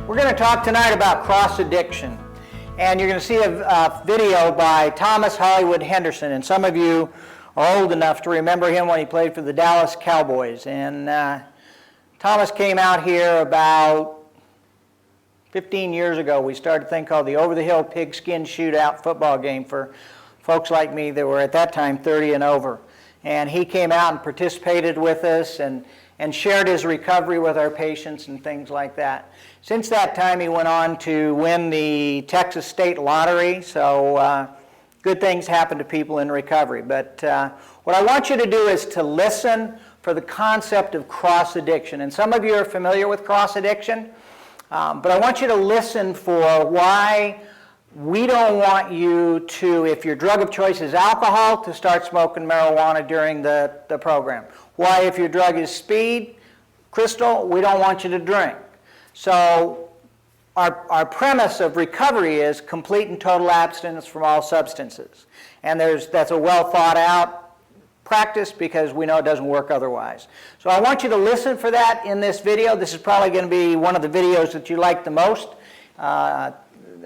We're going to talk tonight about cross-addiction, and you're going to see a video by Thomas Hollywood Henderson, and some of you are old enough to remember him when he played for the Dallas Cowboys. And Thomas came out here about 15 years ago. We started a thing called the Over-the-Hill Pigskin Shootout football game for folks like me that were at that time 30 and over. And he came out and participated with us and shared his recovery with our patients and things like that. Since that time, he went on to win the Texas State Lottery, so good things happen to people in recovery. But what I want you to do is to listen for the concept of cross-addiction. And some of you are familiar with cross-addiction, but I want you to listen for why we don't want you to, if your drug of choice is alcohol, to start smoking marijuana during the program. Why, if your drug is speed, crystal, we don't want you to drink. So our premise of recovery is complete and total abstinence from all substances. And that's a well thought out practice because we know it doesn't work otherwise. So I want you to listen for that in this video. This is probably going to be one of the videos that you like the most.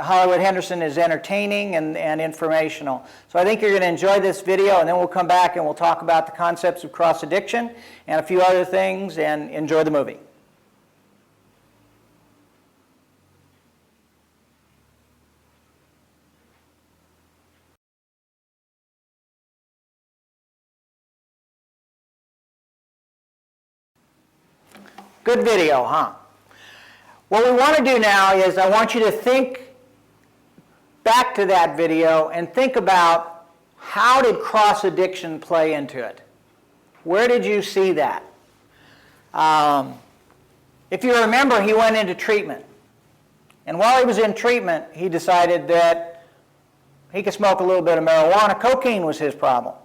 Hollywood Henderson is entertaining and informational. So I think you're going to enjoy this video, and then we'll come back and we'll talk about the concepts of cross-addiction and a few other things, and enjoy the movie. Good video, huh? What we want to do now is I want you to think back to that video and think about how did cross-addiction play into it? Where did you see that? If you remember, he went into treatment. And while he was in treatment, he decided that he could smoke a little bit of marijuana. Cocaine was his problem,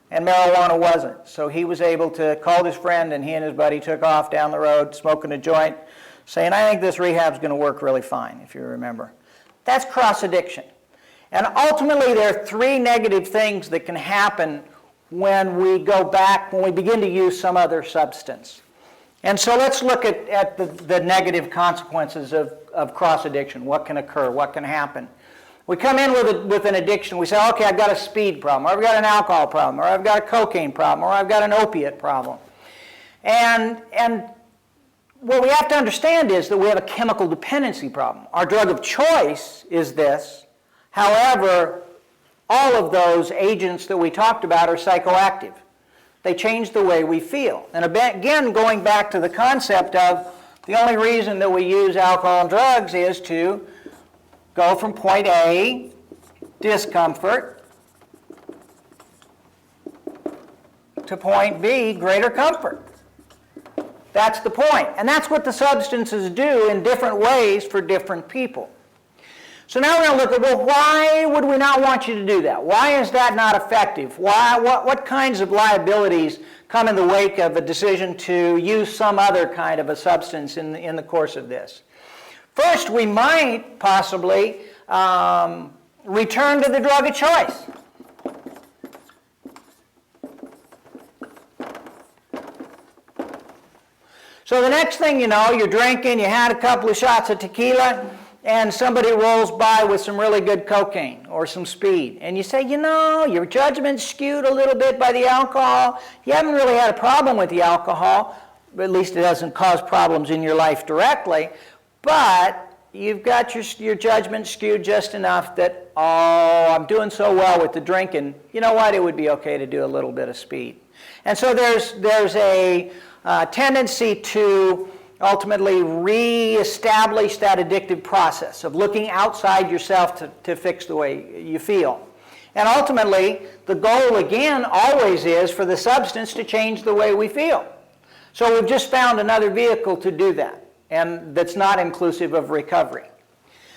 and marijuana wasn't. So he was able to call his friend, and he and his buddy took off down the road smoking a joint, saying, I think this rehab's going to work really fine, if you remember. That's cross-addiction. And ultimately, there are three negative things that can happen when we go back, when we begin to use some other substance. And so let's look at the negative consequences of cross-addiction. What can occur? What can happen? We come in with an addiction. We say, okay, I've got a speed problem, or I've got an alcohol problem, or I've got a cocaine problem, or I've got an opiate problem. And what we have to understand is that we have a chemical dependency problem. Our drug of choice is this. However, all of those agents that we talked about are psychoactive. They change the way we feel. And again, going back to the concept of the only reason that we use alcohol and drugs is to go from point A, discomfort, to point B, greater comfort. That's the point. And that's what the substances do in different ways for different people. So now we're going to look at, well, why would we not want you to do that? Why is that not effective? What kinds of liabilities come in the wake of a decision to use some other kind of a substance in the course of this? First, we might possibly return to the drug of choice. So the next thing you know, you're drinking, you had a couple of shots of tequila, and somebody rolls by with some really good cocaine or some speed. And you say, you know, your judgment's skewed a little bit by the alcohol. You haven't really had a problem with the alcohol, but at least it doesn't cause problems in your life directly. But you've got your judgment skewed just enough that, oh, I'm doing so well with the drinking. You know what? It would be okay to do a little bit of speed. And so there's a tendency to ultimately re-establish that addictive process of looking outside yourself to fix the way you feel. And ultimately, the goal again always is for the substance to change the way we feel. So we've just found another vehicle to do that, and that's not inclusive of recovery.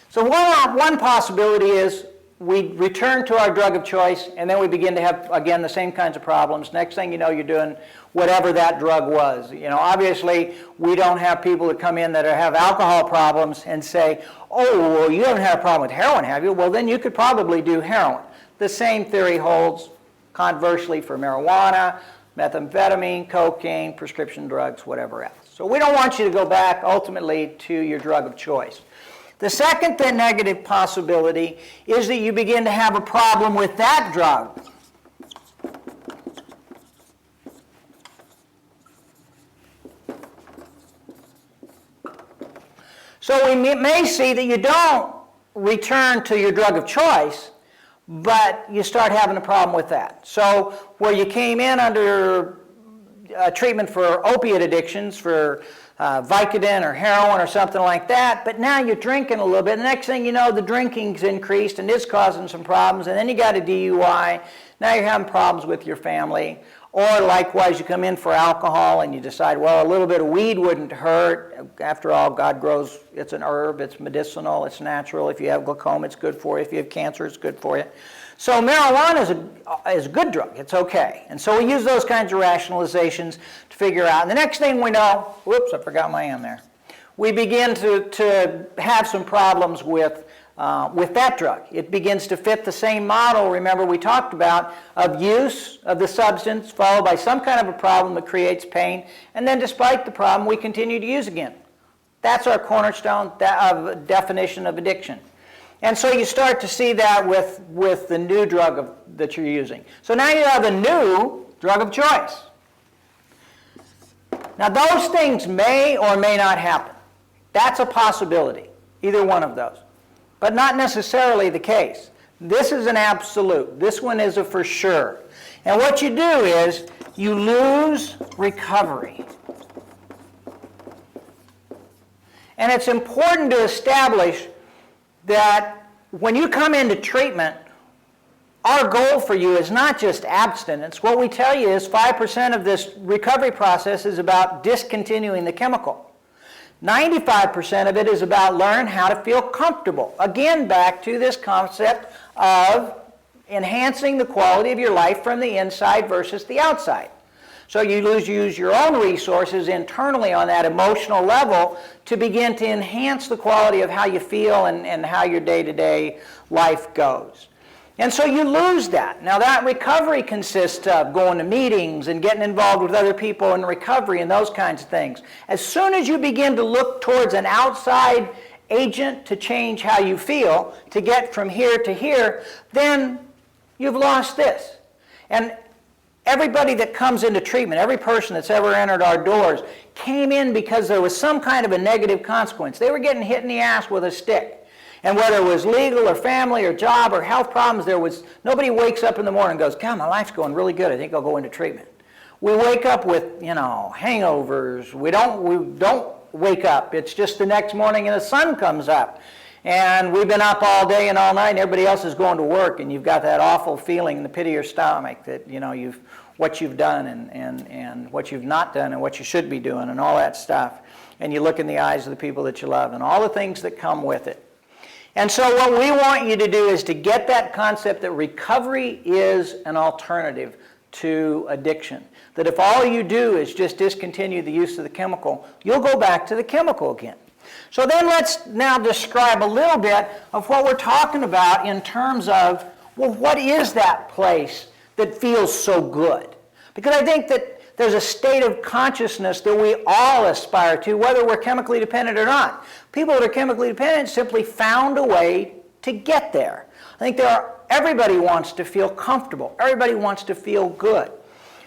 So one possibility is we return to our drug of choice, and then we begin to have, again, the same kinds of problems. Next thing you know, you're doing whatever that drug was. You know, obviously, we don't have people that come in that have alcohol problems and say, oh, well, you haven't had a problem with heroin, have you? Well, then you could probably do heroin. The same theory holds conversely for marijuana, methamphetamine, cocaine, prescription drugs, whatever else. So we don't want you to go back ultimately to your drug of choice. The second negative possibility is that you begin to have a problem with that drug. So we may see that you don't return to your drug of choice, but you start having a problem with that. So where you came in under treatment for opiate addictions, for Vicodin or heroin or something like that, but now you're drinking a little bit. The next thing you know, the drinking's increased and it's causing some problems, and then you got a DUI. Now you're having problems with your family. Or likewise, you come in for alcohol and you decide, well, a little bit of weed wouldn't hurt. After all, God grows, it's an herb, it's medicinal, it's natural. If you have glaucoma, it's good for you. If you have cancer, it's good for you. So marijuana is a good drug. It's okay. And so we use those kinds of rationalizations to figure out. And the next thing we know, whoops, I forgot my hand there. We begin to have some problems with that drug. It begins to fit the same model, remember we talked about, of use of the substance followed by some kind of a problem that creates pain, and then despite the problem, we continue to use again. That's our cornerstone definition of addiction. And so you start to see that with the new drug that you're using. So now you have a new drug of choice. Now those things may or may not happen. That's a possibility, either one of those. But not necessarily the case. This is an absolute. This one is a for sure. And what you do is you lose recovery. And it's important to establish that when you come into treatment, our goal for you is not just abstinence. What we tell you is 5% of this recovery process is about discontinuing the chemical. 95% of it is about learn how to feel comfortable. Again, back to this concept of enhancing the quality of your life from the inside versus the outside. So you use your own resources internally on that emotional level to begin to enhance the quality of how you feel and how your day-to-day life goes. And so you lose that. Now that recovery consists of going to meetings and getting involved with other people in recovery and those kinds of things. As soon as you begin to look towards an outside agent to change how you feel, to get from here to here, then you've lost this. And everybody that comes into treatment, every person that's ever entered our doors, came in because there was some kind of a negative consequence. They were getting hit in the ass with a stick. And whether it was legal or family or job or health problems, nobody wakes up in the morning and goes, God, my life's going really good. I think I'll go into treatment. We wake up with, hangovers. We don't wake up. It's just the next morning and the sun comes up. And we've been up all day and all night and everybody else is going to work, and you've got that awful feeling in the pit of your stomach that, what you've done and what you've not done and what you should be doing and all that stuff. And you look in the eyes of the people that you love and all the things that come with it. And so what we want you to do is to get that concept that recovery is an alternative to addiction. That if all you do is just discontinue the use of the chemical, you'll go back to the chemical again. So then let's now describe a little bit of what we're talking about in terms of, well, what is that place that feels so good? Because I think that there's a state of consciousness that we all aspire to, whether we're chemically dependent or not. People that are chemically dependent simply found a way to get there. I think everybody wants to feel comfortable. Everybody wants to feel good.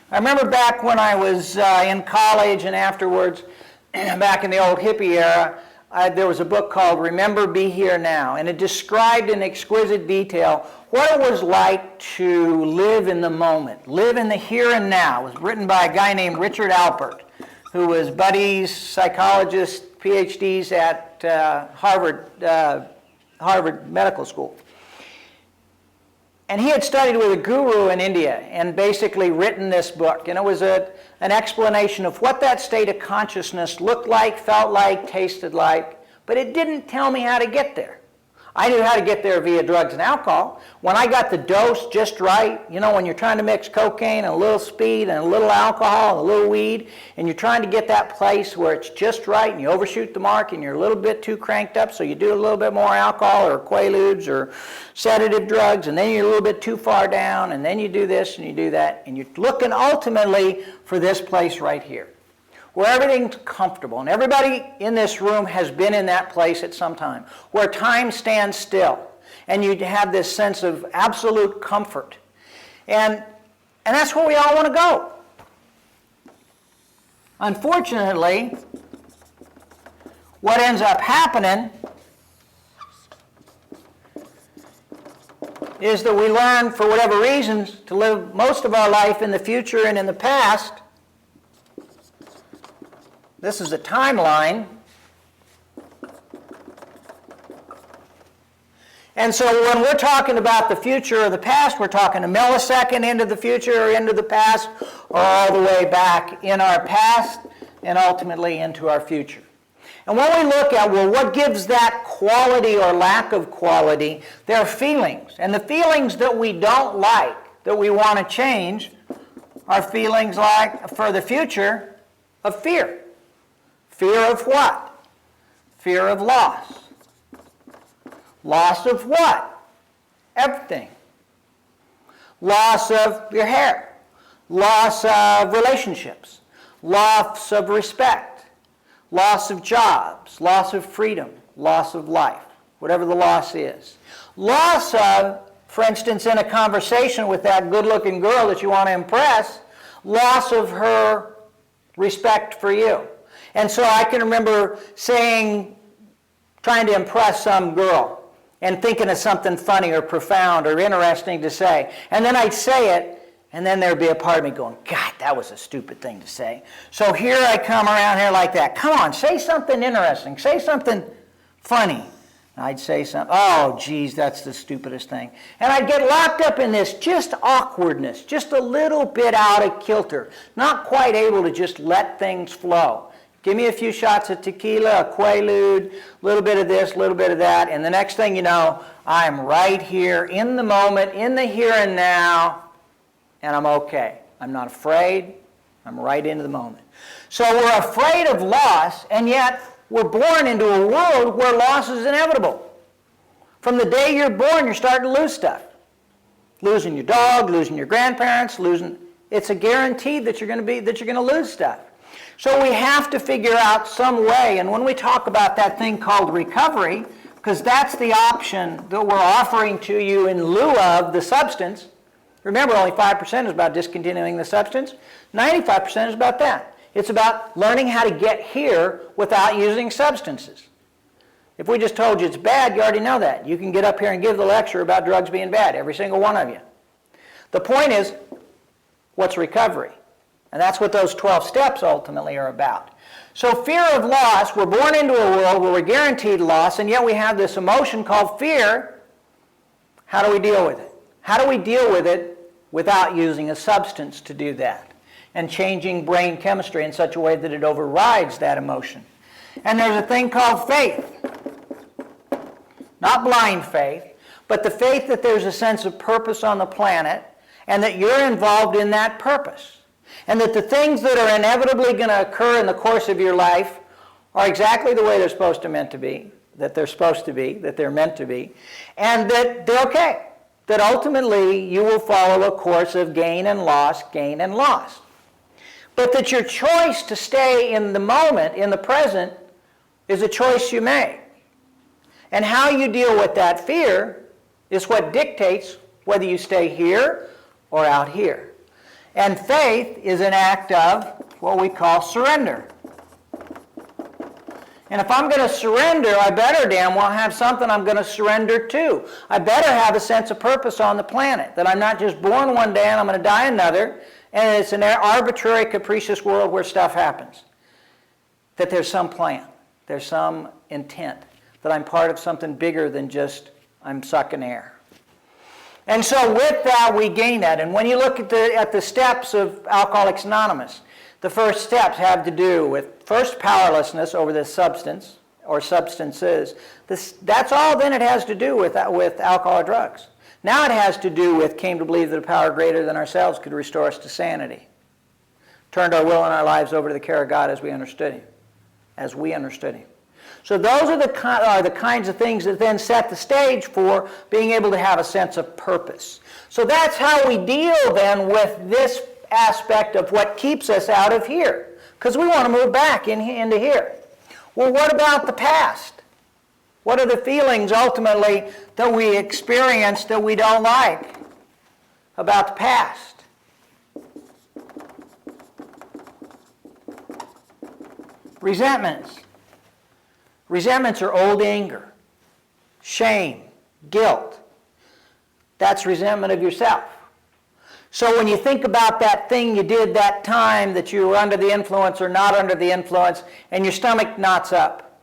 I remember back when I was in college and afterwards, back in the old hippie era, there was a book called Remember, Be Here Now, and it described in exquisite detail what it was like to live in the moment, live in the here and now. It was written by a guy named Richard Alpert, who was buddies, psychologists, PhDs at Harvard Medical School. And he had studied with a guru in India and basically written this book. And it was an explanation of what that state of consciousness looked like, felt like, tasted like, but it didn't tell me how to get there. I knew how to get there via drugs and alcohol. When I got the dose just right, when you're trying to mix cocaine and a little speed and a little alcohol and a little weed, and you're trying to get that place where it's just right and you overshoot the mark and you're a little bit too cranked up, so you do a little bit more alcohol or quaaludes or sedative drugs, and then you're a little bit too far down, and then you do this and you do that, and you're looking ultimately for this place right here. where everything's comfortable. And everybody in this room has been in that place at some time, where time stands still. And you have this sense of absolute comfort. And that's where we all want to go. Unfortunately, what ends up happening is that we learn, for whatever reasons, to live most of our life in the future and in the past. This is a timeline. And so when we're talking about the future or the past, we're talking a millisecond into the future or into the past, or all the way back in our past and ultimately into our future. And when we look at, well, what gives that quality or lack of quality, there are feelings. And the feelings that we don't like, that we want to change, are feelings like, for the future, of fear. Fear of what? Fear of loss. Loss of what? Everything. Loss of your hair. Loss of relationships. Loss of respect. Loss of jobs, loss of freedom, loss of life, whatever the loss is. Loss of, for instance, in a conversation with that good-looking girl that you want to impress, loss of her respect for you. And so I can remember trying to impress some girl and thinking of something funny or profound or interesting to say. And then I'd say it, and then there'd be a part of me going, God, that was a stupid thing to say. So here I come around here like that. Come on, say something interesting. Say something funny. And I'd say something, oh, geez, that's the stupidest thing. And I'd get locked up in this just awkwardness, just a little bit out of kilter, not quite able to just let things flow. Give me a few shots of tequila, a Quaalude, a little bit of this, a little bit of that, and the next thing you know, I'm right here in the moment, in the here and now, and I'm okay. I'm not afraid. I'm right into the moment. So we're afraid of loss, and yet we're born into a world where loss is inevitable. From the day you're born, you're starting to lose stuff. Losing your dog, losing your grandparents, it's a guarantee that you're going to lose stuff. So we have to figure out some way, and when we talk about that thing called recovery, because that's the option that we're offering to you in lieu of the substance. Remember, only 5% is about discontinuing the substance. 95% is about that. It's about learning how to get here without using substances. If we just told you it's bad, you already know that. You can get up here and give the lecture about drugs being bad, every single one of you. The point is, what's recovery? And that's what those 12 steps ultimately are about. So fear of loss, we're born into a world where we're guaranteed loss, and yet we have this emotion called fear. How do we deal with it? How do we deal with it without using a substance to do that? And changing brain chemistry in such a way that it overrides that emotion. And there's a thing called faith. Not blind faith, but the faith that there's a sense of purpose on the planet and that you're involved in that purpose. And that the things that are inevitably going to occur in the course of your life are exactly the way they're supposed to meant to be, that they're meant to be, and that they're okay. That ultimately you will follow a course of gain and loss, but that your choice to stay in the moment, in the present, is a choice you make. And how you deal with that fear is what dictates whether you stay here or out here. And faith is an act of what we call surrender. And if I'm going to surrender, I better damn well have something I'm going to surrender to. I better have a sense of purpose on the planet, that I'm not just born one day and I'm going to die another, and it's an arbitrary, capricious world where stuff happens. That there's some plan, there's some intent, that I'm part of something bigger than just I'm sucking air. And so with that, we gain that. And when you look at the steps of Alcoholics Anonymous, the first steps have to do with, first, powerlessness over this substance or substances. That's all then it has to do with alcohol or drugs. Now it has to do with came to believe that a power greater than ourselves could restore us to sanity. Turned our will and our lives over to the care of God as we understood Him. So those are the kinds of things that then set the stage for being able to have a sense of purpose. So that's how we deal then with this aspect of what keeps us out of here, because we want to move back into here. Well, what about the past? What are the feelings ultimately that we experience that we don't like about the past? Resentments. Resentments are old anger, shame, guilt. That's resentment of yourself. So when you think about that thing you did that time that you were under the influence or not under the influence, and your stomach knots up,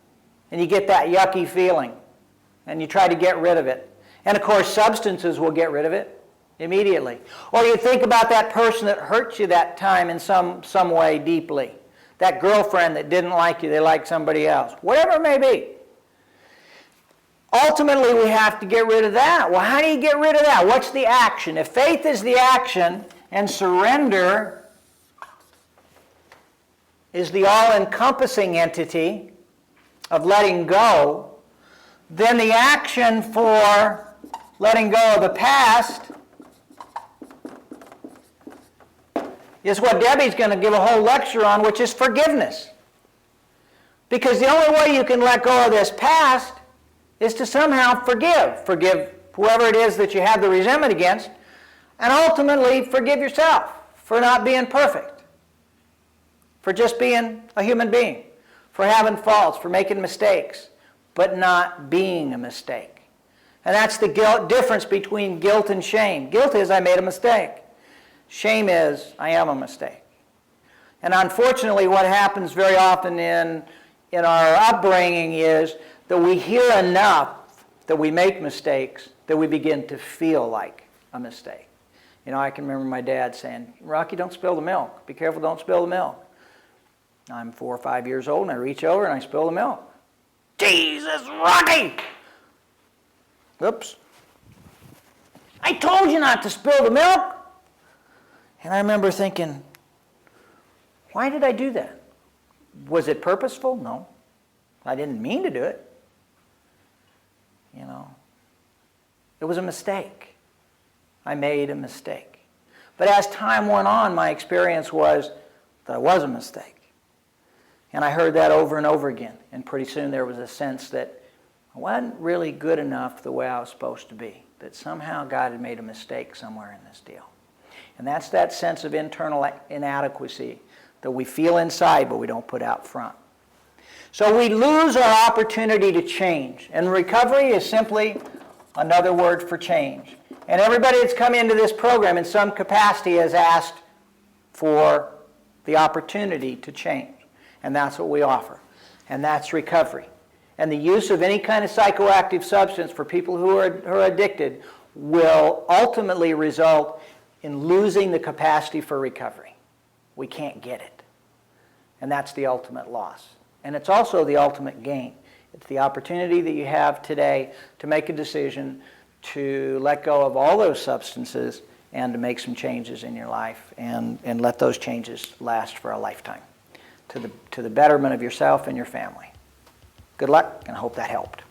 and you get that yucky feeling, and you try to get rid of it. And of course, substances will get rid of it immediately. Or you think about that person that hurt you that time in some way deeply. That girlfriend that didn't like you, they liked somebody else. Whatever it may be. Ultimately, we have to get rid of that. Well, how do you get rid of that? What's the action? If faith is the action and surrender is the all-encompassing entity of letting go, then the action for letting go of the past is what Debbie's going to give a whole lecture on, which is forgiveness. Because the only way you can let go of this past is to somehow forgive. Forgive whoever it is that you have the resentment against, and ultimately forgive yourself for not being perfect, for just being a human being, for having faults, for making mistakes, but not being a mistake. And that's the difference between guilt and shame. Guilt is I made a mistake. Shame is I am a mistake. And unfortunately, what happens very often in our upbringing is that we hear enough that we make mistakes that we begin to feel like a mistake. You know, I can remember my dad saying, "Rocky, don't spill the milk. Be careful, don't spill the milk." I'm 4 or 5 years old, and I reach over and I spill the milk. "Jesus, Rocky!" Oops. "I told you not to spill the milk." And I remember thinking, why did I do that? Was it purposeful? No. I didn't mean to do it. You know, it was a mistake. I made a mistake. But as time went on, my experience was that I was a mistake. And I heard that over and over again. And pretty soon there was a sense that I wasn't really good enough the way I was supposed to be, that somehow God had made a mistake somewhere in this deal. And that's that sense of internal inadequacy that we feel inside but we don't put out front. So we lose our opportunity to change. And recovery is simply another word for change. And everybody that's come into this program in some capacity has asked for the opportunity to change. And that's what we offer. And that's recovery. And the use of any kind of psychoactive substance for people who are addicted will ultimately result in losing the capacity for recovery. We can't get it. And that's the ultimate loss. And it's also the ultimate gain. It's the opportunity that you have today to make a decision to let go of all those substances and to make some changes in your life and let those changes last for a lifetime to the betterment of yourself and your family. Good luck, and I hope that helped.